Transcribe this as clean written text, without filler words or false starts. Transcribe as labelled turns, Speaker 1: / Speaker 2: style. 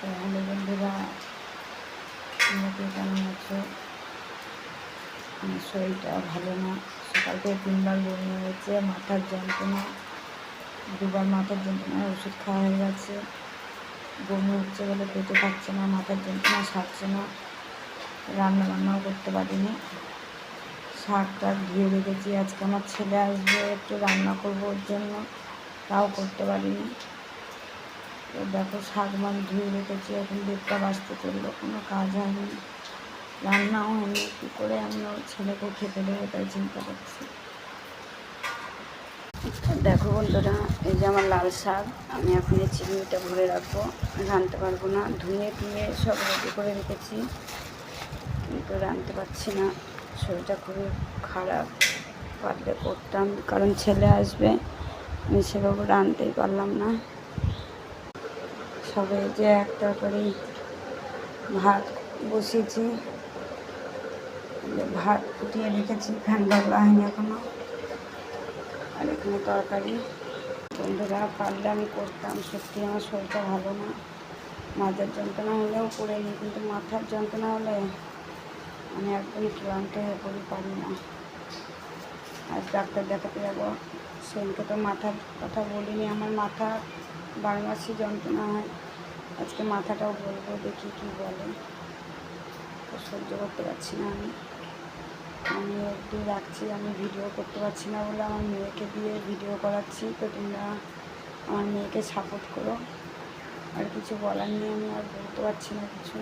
Speaker 1: Hello বন্ধুরা, তোমরা কে কেমন আছো? আমার শরীরটা ভালো না। সকাল থেকে 3বার বমি হয়েছে, মাথার যন্ত্রণা, 2বার মাথার যন্ত্রণার ওষুধ খাওয়া হয়ে গেছে। বমি হচ্ছে বলে পেটে থাকছে না, মাথার যন্ত্রণা সারছে না। রান্নাও করতে পারিনি। শাক টাক ধুয়ে রেখেছি, আজকে আমার ছেলে আসবে, একটু রান্না করবো ওর জন্য, তাও করতে পারিনি। তো দেখো শাক মাছ ধুয়ে রেখেছি, এখন 1:30 বাজতে চললো, কোনো কাজ হয়নি, রান্নাও হয়নি। কী করে আমি ওর ছেলেকে খেতে দেবো তাই চিন্তা করছি। দেখো বন্ধুরা, এই যে আমার লাল শাক, আমি এখন এই চিংড়িটা ভরে রাখবো, রাঁধতে পারবো না। ধুয়ে টুয়ে সব রেডি করে রেখেছি, কিন্তু রাঁধতে পারছি না, শরীরটা খুবই খারাপ। পারলে করতাম, কারণ ছেলে আসবে, আমি সেভাবে রাঁধতেই পারলাম না। সবে যে এক তরকারি ভাত বসিয়েছি, ভাত ফুটিয়ে রেখেছি, ফ্যান বাগলা হয়নি এখনো। আর এখানে তরকারি। বন্ধুরা, পারলে আমি করতাম, সত্যি আমার শরীরটা ভালো না। মাথার যন্ত্রণা হলেও করে নিই, কিন্তু মাথার যন্ত্রণা হলে আমি একদম ক্লান্ত হয়ে পড়ি, পারি না। আজ ডাক্তার দেখাতে যাবো। সেদিনকে তো মাথার কথা বলিনি, আমার মাথা 12 মাসই যন্ত্রণা হয়। আজকে মাথাটাও বলবো, দেখি কী বলে। তো সহ্য করতে পারছি না আমি একটু রাখছি। আমি ভিডিও করতে পারছি না বলে আমার মেয়েকে দিয়ে ভিডিও করাচ্ছি। তো তোমরা আমার মেয়েকে সাপোর্ট করো। আর কিছু বলার নেই, আমি আর বলতে পারছি না কিছু।